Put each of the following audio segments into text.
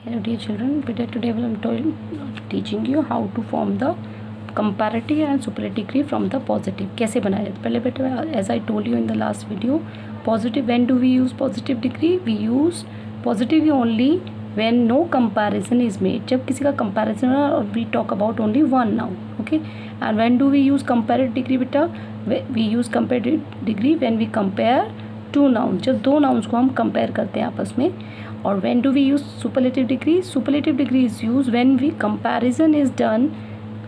Hello dear children, today I am teaching you how to form the comparative and superlative degree from the positive. कैसे बनाया जाए? पहले बेटा, as I told you in the last video, positive, when do we use positive degree? We use positive only when no comparison is made. जब किसी का comparison हो और we talk about only one noun, okay? And when do we use comparative degree बेटा? We use comparative degree when we compare two nouns. जब दो nouns को हम compare करते हैं आपस में. और when do we use superlative degree? Superlative degree is used when we comparison is done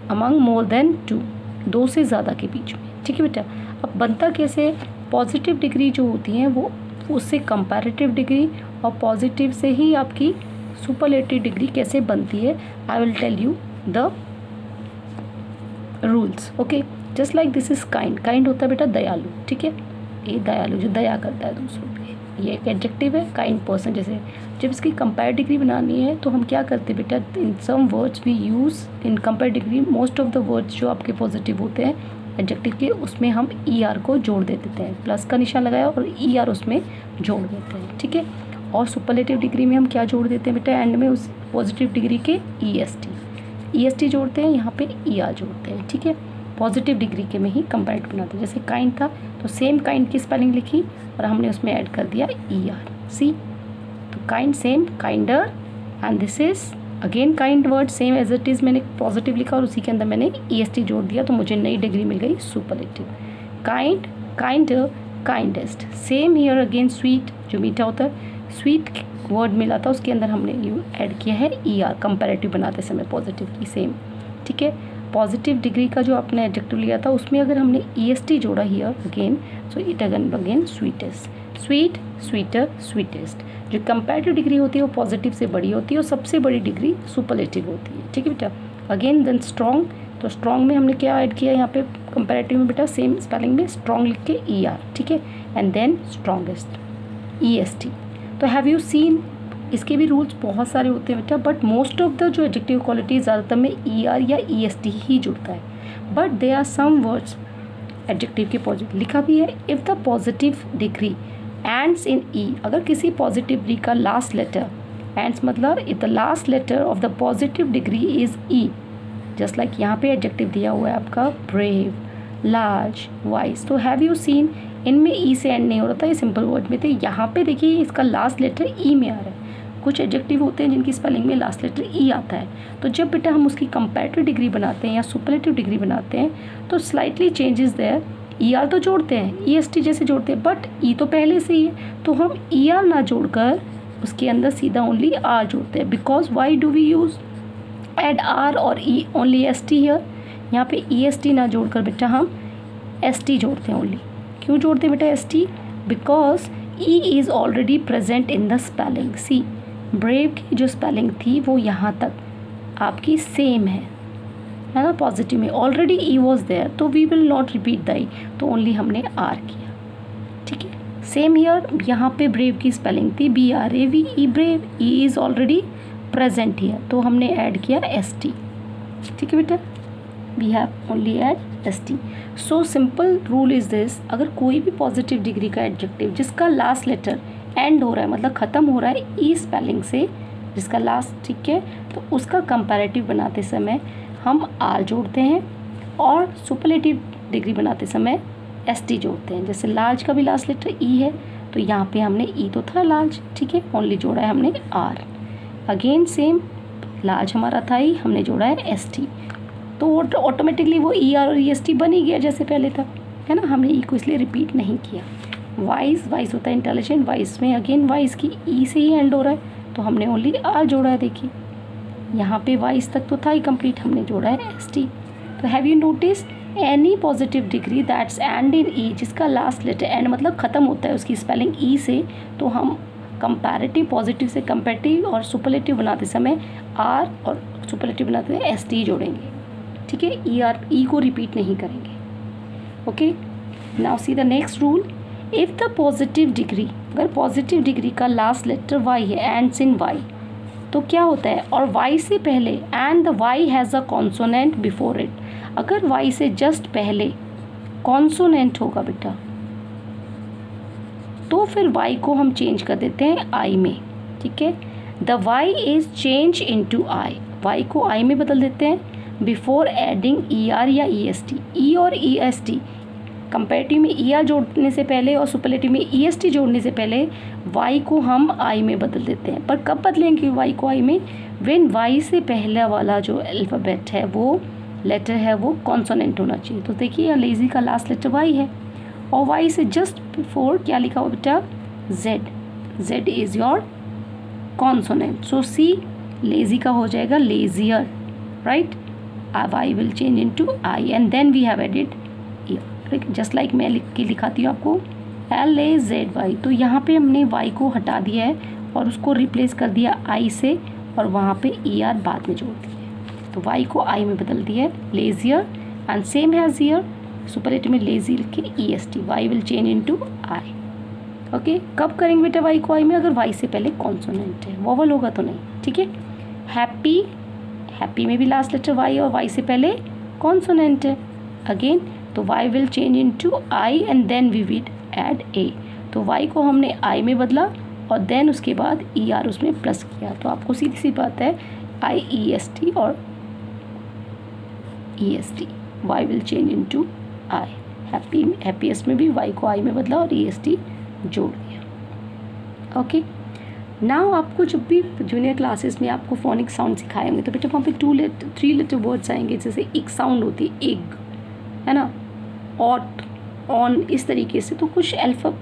among more than two, दो से ज़्यादा के बीच में. ठीक है बेटा. अब बनता कैसे? पॉजिटिव डिग्री जो होती हैं वो उससे कंपैरेटिव डिग्री और पॉजिटिव से ही आपकी सुपरलेटिव डिग्री कैसे बनती है. I will tell you the rules. Okay, just like this is kind. Kind होता है बेटा दयालु. ठीक है, ये दयालु जो दया करता है दूसरों पे, ये एक एडजेक्टिव है. Kind person. जैसे जब इसकी कंपेयर डिग्री बनानी है तो हम क्या करते हैं बेटा, in some words we use in compare degree most of the words जो आपके पॉजिटिव होते हैं एडजेक्टिव के, उसमें हम ई आर को जोड़ देते हैं. प्लस का निशान लगाया और ई आर उसमें जोड़ देते हैं. ठीक है. और सुपरलेटिव डिग्री में हम क्या जोड़ देते हैं बेटा, एंड में उस पॉजिटिव डिग्री के ई एस टी जोड़ते हैं, यहाँ पे ई आर जोड़ते हैं. ठीक है. पॉजिटिव डिग्री के में ही कंपेरेटिव बनाते हैं. जैसे काइंड था तो सेम काइंड की स्पेलिंग लिखी और हमने उसमें ऐड कर दिया ई आर. सी, तो kind same, kinder, and this is again kind word same as it is. मैंने पॉजिटिव लिखा और उसी के अंदर मैंने ई एस टी जोड़ दिया तो मुझे नई डिग्री मिल गई superlative. Kind, kinder, kindest. Same here again sweet, जो मीठा होता है, स्वीट वर्ड मिला था उसके अंदर हमने यू ऐड किया है ई आर कंपेरेटिव बनाते समय पॉजिटिव की. सेम. ठीक है. पॉजिटिव डिग्री का जो आपने एडजेक्टिव लिया था उसमें अगर हमने ई एस टी जोड़ा here again, so it again sweetest. Sweet, sweeter, sweetest. जो कंपैरेटिव डिग्री होती है वो पॉजिटिव से बड़ी होती है और सबसे बड़ी डिग्री सुपरलेटिव होती है. ठीक है बेटा. Again then strong. तो स्ट्रॉन्ग में हमने क्या ऐड किया यहाँ पे कंपैरेटिव में बेटा, सेम स्पेलिंग में स्ट्रॉन्ग लिख के ई आर. ठीक है. And then strongest E S T. तो हैव यू सीन, इसके भी रूल्स बहुत सारे होते हैं बेटा, बट मोस्ट ऑफ द जो एडजेक्टिव क्वालिटी ज़्यादातर में ई आर या ई एस टी ही जुड़ता है. But they are some words adjective के पॉजिटिव लिखा भी है. If the positive degree ends in E, अगर किसी पॉजिटिव डिग्री का लास्ट लेटर एंड्स मतलब if the last letter of the positive degree is E, just like यहाँ पे एडजेक्टिव दिया हुआ है आपका ब्रेव, लार्ज, वाइज. तो हैव यू सीन, इनमें ई से एंड नहीं हो रहा था, ये सिंपल वर्ड में थे. यहाँ पे देखिए इसका लास्ट लेटर ई में आ रहा है. कुछ एडजेक्टिव होते हैं जिनकी स्पेलिंग में लास्ट लेटर ई आता है. तो जब बेटा हम उसकी कंपैरेटिव डिग्री बनाते हैं या सुपरलेटिव डिग्री बनाते हैं तो slightly changes there. E R तो जोड़ते हैं, ई एस टी जैसे जोड़ते हैं, बट ई तो पहले से ही है तो हम ई आर ना जोड़कर उसके अंदर सीधा ओनली आर जोड़ते हैं. Because why do we use add R और E only S T here. यहाँ पे ई एस टी ना जोड़कर बेटा हम एस टी जोड़ते हैं ओनली. क्यों जोड़ते हैं बेटा S T? Because E is already present in the spelling. See, brave की जो स्पेलिंग थी वो यहाँ तक आपकी सेम है ना, पॉजिटिव में ऑलरेडी ई वॉज देयर, तो we will not repeat the E, तो ओनली हमने आर किया. ठीक है. सेम हियर, यहाँ पे ब्रेव की स्पेलिंग थी B R A V E, brave, E is already present here तो हमने ऐड किया एस टी. ठीक है बेटा. We have only add S T. So simple rule is this, अगर कोई भी पॉजिटिव डिग्री का एडजेक्टिव जिसका लास्ट लेटर एंड हो रहा है मतलब ख़त्म हो रहा है ई स्पेलिंग से, जिसका लास्ट, ठीक है, तो उसका कंपैरेटिव बनाते समय हम आर जोड़ते हैं और सुपरलेटिव डिग्री बनाते समय एस टी जोड़ते हैं. जैसे लार्ज का भी लास्ट लेटर ई है तो यहाँ पे हमने ई तो था लार्ज, ठीक है, ओनली जोड़ा है हमने आर. अगेन सेम, लार्ज हमारा था ई, हमने जोड़ा है एस टी, तो ऑटोमेटिकली वो ई आर और ई एस टी बन ही गया जैसे पहले था, है ना. हमने ई को इसलिए रिपीट नहीं किया. वाइज, वाइज होता है इंटेलिजेंट. वाइज में अगेन वाइज की ई से ही एंड हो रहा है तो हमने ओनली आर जोड़ा है. देखिए यहाँ पे वाइज तक तो था ही कंप्लीट, हमने जोड़ा है एस टी. तो have you notice any positive degree that's end in E, जिसका लास्ट लेटर एंड मतलब ख़त्म होता है उसकी स्पेलिंग ई से, तो हम कंपैरेटिव पॉजिटिव से कंपैरेटिव और सुपरलेटिव बनाते समय आर और सुपरलेटिव बनाते समय एस टी जोड़ेंगे. ठीक है. ई आर, ई को रिपीट नहीं करेंगे. Okay. Now see the next rule. If the positive degree, अगर पॉजिटिव डिग्री का लास्ट लेटर वाई है, एंड्स इन वाई, तो क्या होता है, और वाई से पहले and the Y has a consonant before it, अगर वाई से जस्ट पहले कॉन्सोनेंट होगा बेटा तो फिर वाई को हम चेंज कर देते हैं आई में. ठीक है. The Y is change into I, Y को आई में बदल देते हैं बिफोर एडिंग ई आर या ई एस टी। ई और ई एस टी कंपेरेटिव में ई आर जोड़ने से पहले और सुपरलेटिव में ई एस टी जोड़ने से पहले वाई को हम आई में बदल देते हैं। पर कब बदलेंगे वाई को आई में? व्हेन वाई से पहला वाला जो अल्फ़ाबेट है, वो लेटर है, वो कॉन्सोनेंट होना चाहिए। तो देखिए लेज़ी का लास्ट लेटर वाई है और वाई से जस्ट बिफोर क्या लिखा हुआ बेटा? Z. Z is your consonant. So see lazy का हो जाएगा lazier, right? Y will change into I and then we have added ER. Just like मैं लिख के दिखाती हूँ आपको, LAZY। तो यहाँ पे हमने y को हटा दिया है और उसको रिप्लेस कर दिया i से और वहाँ पे ER बाद में जोड़ दिया है। तो y को i में बदल दिया है, leisure and same has year, superlative में लेजी लिख के EST, y will change into i। Okay, कब करेंगे बेटा y को i में? अगर y से पहले कॉन्सोनेंट है, वोवल होगा तो नहीं, ठीक है। हैप्पी, हैप्पी में भी लास्ट लेटर y और y से पहले कॉन्सोनेंट है अगेन, तो y will change into i and then we will add a। तो y को हमने i में बदला और देन उसके बाद ER उसमें प्लस किया। तो आपको सीधी सी बात है IEST और EST, y will change into i। Happiest में भी y को i में बदला और EST जोड़ दिया। ओके, नाउ आपको जब भी जूनियर क्लासेस में आपको फोनिक साउंड सिखाए होंगे तो बेटा वहाँ पे 3 लेटर वर्ड्स आएंगे। जैसे एक साउंड होती है एग, है ना, ऑट, ऑन, इस तरीके से। तो कुछ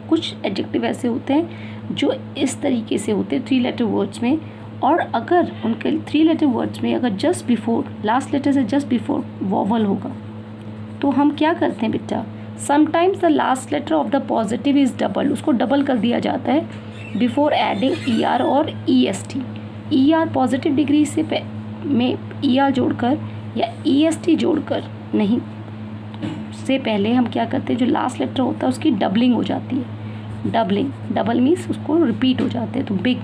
कुछ एडजेक्टिव ऐसे होते हैं जो इस तरीके से होते हैं 3 लेटर वर्ड्स में, और अगर उनके 3 लेटर वर्ड्स में अगर जस्ट बिफोर, लास्ट लेटर से जस्ट बिफोर वोवल होगा तो हम क्या करते हैं बेटा? Sometimes the last letter of the positive is double, उसको डबल कर दिया जाता है बिफोर एडिंग ER और EST। ER पॉजिटिव डिग्री से में ER जोड़कर या EST जोड़कर नहीं, से पहले हम क्या करते हैं, जो लास्ट लेटर होता है उसकी डबलिंग हो जाती है। डबलिंग, डबल मीन्स उसको रिपीट हो जाते हैं। तो बिग,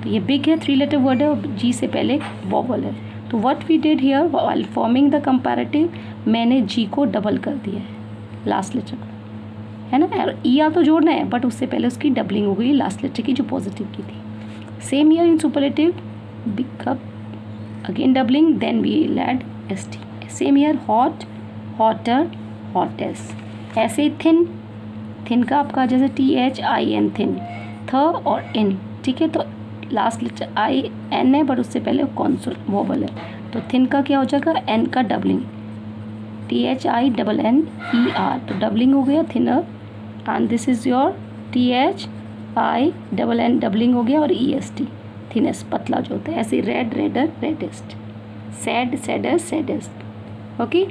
तो ये बिग है, 3 लेटर वर्ड है और जी से पहले वोवल है। तो what we did here while forming the comparative, मैंने जी को डबल कर दिया है लास्ट लेटर, है ना। और ER तो जोड़ना है बट उससे पहले उसकी डबलिंग हो गई लास्ट लेटर की जो पॉजिटिव की थी। Same here in superlative, big cup, again doubling, then we will add ST। Same here hot, hotter, hottest. ऐसे ही थिन, थिन का आपका जैसे THIN, थिन, थ और इन, ठीक है। तो लास्ट लेटर IN है बट उससे पहले कॉन्सोनेंट वोवल है। तो थिन का क्या हो जाएगा? N का डबलिंग, THINNER, तो डबलिंग हो गया thinner. And this is your THINN, doubling हो गया, और EST थिनेस्ट, पतला जो होता है। ऐसे red, redder, reddest, sad, sadder, saddest. Okay,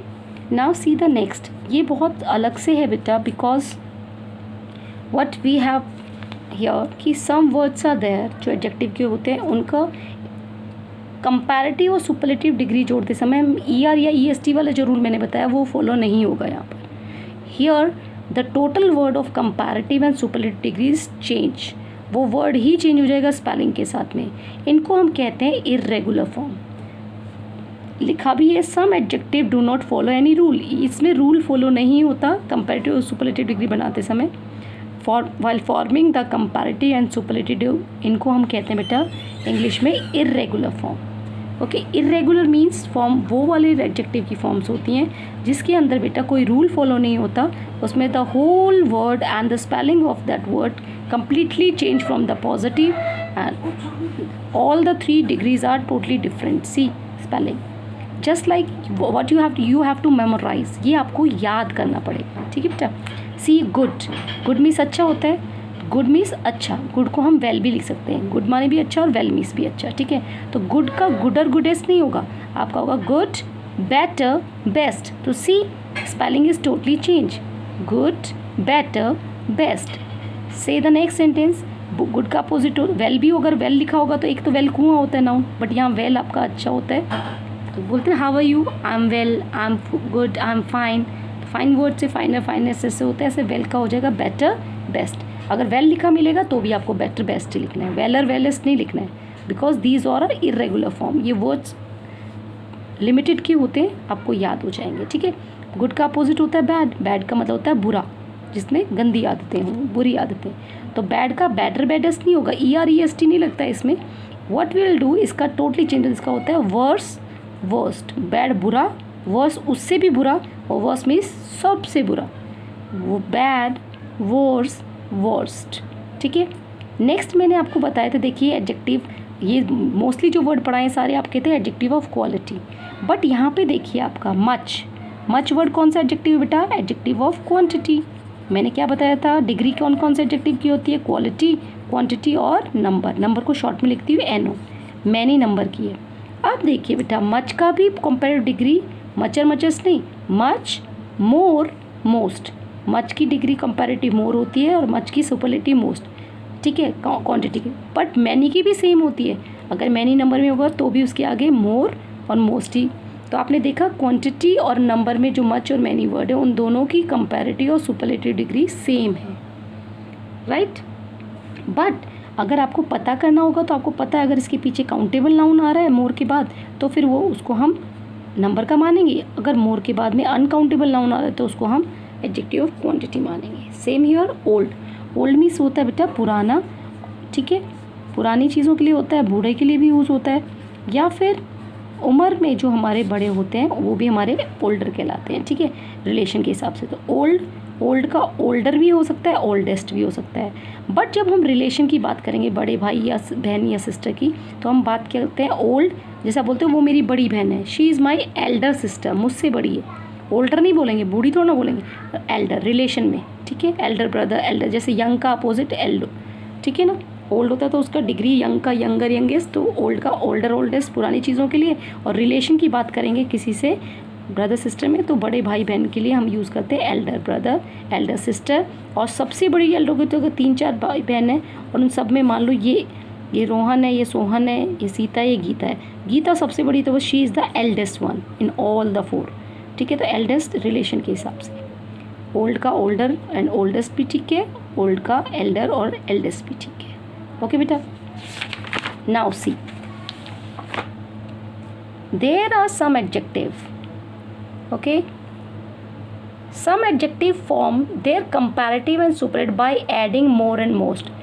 now see the next. ये बहुत अलग से है बेटा, because what we have here कि सम वर्ड्स आर देयर जो एडजेक्टिव के होते हैं, उनका कंपैरेटिव और सुपरलेटिव डिग्री जोड़ते समय ER या EST वाला जो रूल मैंने बताया वो फॉलो नहीं होगा यहाँ पर। Here the total word of comparative and superlative degrees change, वो वर्ड ही चेंज हो जाएगा स्पेलिंग के साथ में। इनको हम कहते हैं इर्रेगुलर फॉर्म। लिखा भी है some adjective do not follow any rule, इसमें रूल फॉलो नहीं होता कंपैरेटिव और सुपरलेटिव डिग्री बनाते समय। While forming the comparative and superlative, इनको हम कहते हैं बेटा इंग्लिश में irregular form. Okay, irregular means form वो वाले एडजेक्टिव की फॉर्म्स होती हैं जिसके अंदर बेटा कोई रूल फॉलो नहीं होता, उसमें the whole word and the spelling of that word completely change from the positive and all the 3 degrees are totally different. See spelling just like what you have to memorize, ये आपको याद करना पड़ेगा, ठीक है बेटा। See good, good means अच्छा होता है, good means अच्छा, good को हम well भी लिख सकते हैं, good माने भी अच्छा और well means भी अच्छा, ठीक है। तो good का gooder, goodest नहीं होगा, आपका होगा good, better, best। तो see spelling is totally change, good, better, best। से द नेक्स्ट सेंटेंस, गुड का अपोजिट हो वेल भी, अगर वेल लिखा होगा तो एक तो वेल कुआं होता है नाउन, बट यहाँ वेल आपका अच्छा होता है। तो बोलते हैं how are you, I am well, I am good, I am fine. Fine word से फाइनर, फाइनेस से होता है, ऐसे वेल का हो जाएगा बेटर, बेस्ट। अगर वेल लिखा मिलेगा तो भी आपको बेटर, बेस्ट ही लिखना है, वेलर, वेलेस्ट नहीं लिखना है, because these are irregular form. ये वर्ड्स लिमिटेड के होते हैं, आपको याद हो जाएंगे, ठीक है। गुड का अपोजिट होता है बैड, बैड का मतलब होता है बुरा, जिसमें गंदी आदतें हों, बुरी आदतें। तो बैड का बैडर, बैडेस्ट नहीं होगा, ER EST नहीं लगता है इसमें, व्हाट विल डू, इसका टोटली चेंज, इसका होता है वर्स वर्स्ट, बैड बुरा, वर्स उससे भी बुरा, और वर्स मीन्स सबसे बुरा, वो बैड वर्स वर्स्ट, ठीक है। नेक्स्ट मैंने आपको बताया था, देखिए एडजेक्टिव, ये मोस्टली जो वर्ड पढ़ाए सारे आपके थे एडजेक्टिव ऑफ क्वालिटी, बट यहाँ पे देखिए आपका मच, मच वर्ड कौन सा एडजेक्टिव है बेटा, एडजेक्टिव ऑफ क्वांटिटी। मैंने क्या बताया था, डिग्री कौन कौन से एडजेक्टिव की होती है, क्वालिटी, क्वांटिटी और नंबर, नंबर को शॉर्ट में लिखती हूँ एनओ, मैनी नंबर की है। अब देखिए बेटा मच का भी कंपेरेटिव डिग्री, मचर मचस नहीं, मच मोर मोस्ट, मच की डिग्री कंपेरेटिव मोर होती है और मच की सुपरलेटिव मोस्ट, ठीक है, क्वांटिटी की। बट मैनी की भी सेम होती है, अगर मैनी नंबर में होगा तो भी उसके आगे मोर और मोस्ट ही। तो आपने देखा क्वांटिटी और नंबर में जो मच और मैनी वर्ड है उन दोनों की कंपैरेटिव और सुपरलेटिव डिग्री सेम है, राइट। बट अगर आपको पता करना होगा तो आपको पता है अगर इसके पीछे काउंटेबल नाउन आ रहा है मोर के बाद तो फिर वो उसको हम नंबर का मानेंगे, अगर मोर के बाद में अनकाउंटेबल नाउन आ रहा है तो उसको हम एडजेक्टिव ऑफ क्वांटिटी मानेंगे। Same here old, old means होता है बेटा पुराना, ठीक है, पुरानी चीज़ों के लिए होता है, बूढ़े के लिए भी यूज़ होता है, या फिर उम्र में जो हमारे बड़े होते हैं वो भी हमारे ओल्डर कहलाते हैं, ठीक है, रिलेशन के हिसाब से। तो ओल्ड, ओल्ड का ओल्डर भी हो सकता है, ओल्डेस्ट भी हो सकता है। बट जब हम रिलेशन की बात करेंगे, बड़े भाई या बहन या सिस्टर की, तो हम बात करते हैं ओल्ड, जैसा बोलते हैं वो मेरी बड़ी बहन है, she is my elder sister, मुझसे बड़ी है। ओल्डर नहीं बोलेंगे, बूढ़ी थोड़ा ना बोलेंगे, एल्डर रिलेशन में, ठीक है, एल्डर ब्रदर, एल्डर, जैसे यंग का अपोजिट एल्डो, ठीक है ना। ओल्ड होता है तो उसका डिग्री, यंग का यंगर यंगेस्ट, तो ओल्ड का ओल्डर ओल्डेस्ट पुरानी चीज़ों के लिए। और रिलेशन की बात करेंगे किसी से ब्रदर सिस्टर में, तो बड़े भाई बहन के लिए हम यूज़ करते हैं एल्डर ब्रदर, एल्डर सिस्टर। और सबसे बड़ी एल्डर की तो अगर 3-4 भाई बहन है और उन सब में मान लो ये रोहन है, ये सोहन है, ये सीता है, ये गीता है, गीता सबसे बड़ी, तो वो she is the eldest one in all the 4, ठीक है। तो एल्डेस्ट रिलेशन के हिसाब से, ओल्ड का ओल्डर एंड ओल्डेस्ट भी ठीक है, ओल्ड का एल्डर और एल्डेस्ट भी ठीक है। ओके बेटा, now see there are some adjective, okay, some adjective form their comparative and superlative by adding more and most।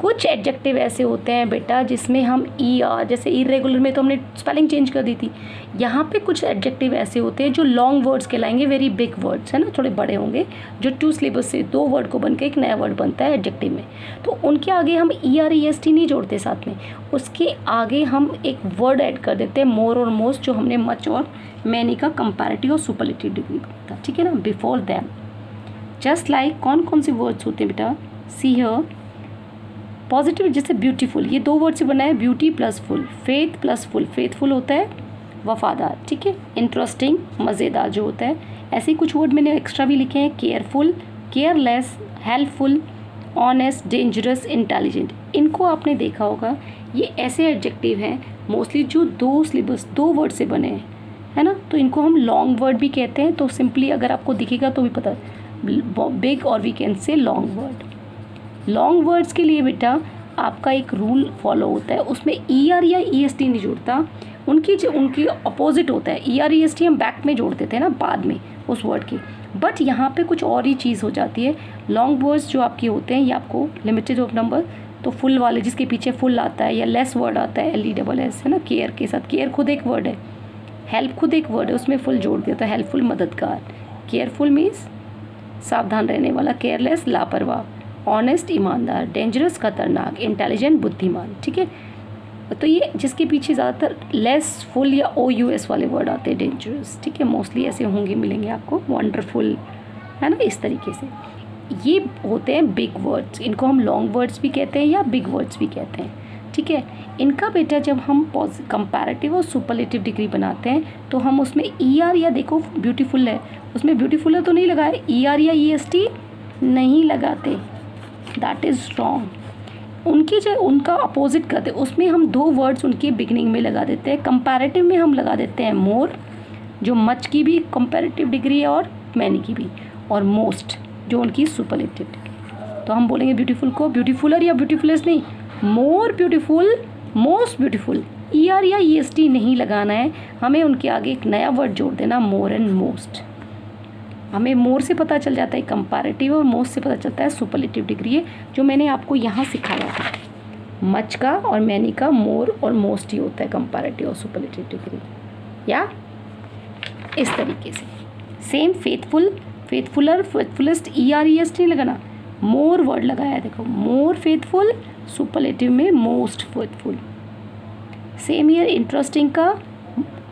कुछ एडजेक्टिव ऐसे होते हैं बेटा जिसमें हम ई आर, जैसे इरेगुलर में तो हमने स्पेलिंग चेंज कर दी थी, यहाँ पे कुछ एडजेक्टिव ऐसे होते हैं जो लॉन्ग वर्ड्स कहलाएंगे, वेरी बिग वर्ड्स है ना, थोड़े बड़े होंगे, जो 2 सिलेबस से 2 वर्ड को बनकर एक नया वर्ड बनता है एडजेक्टिव में। तो उनके आगे हम E R E S T नहीं जोड़ते साथ में, उसके आगे हम एक वर्ड ऐड कर देते हैं मोर और मोस्ट, जो हमने मच और मैनी का कंपैरेटिव और सुपरलेटिव डिग्री बनता, ठीक है ना, बिफोर दैम। जस्ट लाइक कौन कौन से वर्ड्स होते हैं बेटा, सी हियर, पॉजिटिव जैसे ब्यूटीफुल, ये 2 वर्ड से बना है, beauty plus full, faith plus full, faithful होता है वफादार, ठीक है, इंटरेस्टिंग मज़ेदार जो होता है। ऐसे ही कुछ वर्ड मैंने एक्स्ट्रा भी लिखे हैं, careful, careless, helpful, honest, dangerous, intelligent. इनको आपने देखा होगा, ये ऐसे एडजेक्टिव हैं मोस्टली जो 2 सिलेबस 2 वर्ड से बने हैं, है ना, तो इनको हम लॉन्ग वर्ड भी कहते हैं। तो सिंपली अगर आपको दिखेगा तो भी पता, बिग और we can say long word. Long words के लिए बेटा आपका एक रूल फॉलो होता है, उसमें ई आर या ई एस टी नहीं जुड़ता, उनकी अपोजिट होता है। E R E S T हम बैक में जोड़ देते हैं ना बाद में उस वर्ड के, बट यहाँ पे कुछ और ही चीज़ हो जाती है। लॉन्ग वर्ड्स जो आपके होते हैं ये आपको लिमिटेड ऑफ नंबर, तो फुल वाले जिसके पीछे फुल आता है या लेस वर्ड आता है, LESS है ना, केयर के साथ, केयर खुद एक वर्ड है, हेल्प खुद एक वर्ड है, उसमें फुल जोड़ दिया, तो हेल्पफुल मददगार, केयरफुल मीन्स सावधान रहने वाला, केयरलेस लापरवाह, ऑनेस्ट ईमानदार, डेंजरस खतरनाक, इंटेलिजेंट बुद्धिमान, ठीक है। तो ये जिसके पीछे ज़्यादातर लेस, फुल या OUS वाले वर्ड आते हैं, डेंजरस, ठीक है, मोस्टली ऐसे होंगे मिलेंगे आपको, वंडरफुल, है ना, इस तरीके से ये होते हैं बिग वर्ड्स। इनको हम लॉन्ग वर्ड्स भी कहते हैं या बिग वर्ड्स भी कहते हैं, ठीक है। इनका बेटा जब हम कंपैरेटिव और सुपरलेटिव डिग्री बनाते हैं तो हम उसमें ER या देखो ब्यूटीफुल है, उसमें ब्यूटीफुल है तो नहीं लगाए, ER या EST नहीं लगाते, दैट इज़ रॉन्ग। उनकी जो उनका अपोजिट करते, उसमें हम 2 वर्ड्स उनके बिगनिंग में लगा देते हैं। कंपैरेटिव में हम लगा देते हैं मोर, जो मच की भी कंपैरेटिव डिग्री है और मैनी की भी, और मोस्ट जो उनकी सुपरलेटिव डिग्री। तो हम बोलेंगे ब्यूटीफुल को ब्यूटीफुलर या ब्यूटीफुलेस्ट नहीं, more beautiful, most beautiful, ER या EST नहीं लगाना है, हमें उनके आगे एक नया वर्ड जोड़ देना, मोर एंड मोस्ट। हमें मोर से पता चल जाता है कंपैरेटिव और मोस्ट से पता चलता है सुपरलेटिव डिग्री है, जो मैंने आपको यहाँ सिखाया था, मच का और मैनी का मोर और मोस्ट ही होता है कंपैरेटिव और सुपरलेटिव डिग्री, या इस तरीके से। सेम फेथफुल, फेथफुलर, फेथफुलेस्ट, EREST नहीं लगाना, मोर वर्ड लगाया है, देखो मोर फेथफुल, सुपरलेटिव में most faithful. Same year interesting का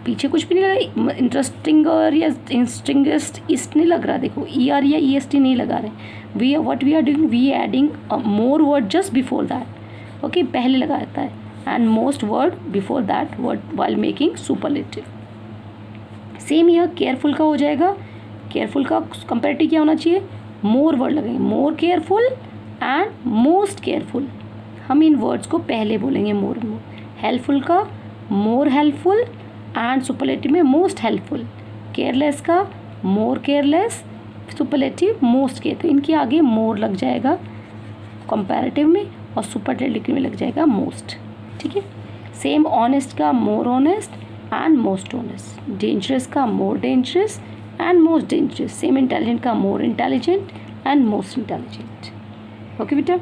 पीछे कुछ भी नहीं लगा, इंटरेस्टिंग या इंस्टिंगेस्ट इस्ट नहीं लग रहा, देखो ER या EST नहीं लगा रहे, we what we are doing, we adding more word just before that, okay, पहले लगा रहता है, and most word before that word while making superlative. Same here careful का हो जाएगा, केयरफुल का कंपैरेटिव क्या होना चाहिए, मोर वर्ड लगेंगे, more careful and most careful, हम इन वर्ड्स को पहले बोलेंगे मोर मोर। हेल्पफुल का मोर हेल्पफुल एंड सुपरलेटिव में मोस्ट हेल्पफुल। केयरलेस का मोर केयरलेस, सुपरलेटिव मोस्ट केयर, तो इनके आगे मोर लग जाएगा कंपैरेटिव में और सुपरलेटिव में लग जाएगा मोस्ट, ठीक है। सेम ऑनेस्ट का more honest and most honest. Dangerous का more dangerous and most dangerous. Same intelligent का more intelligent and most intelligent. Okay बेटा।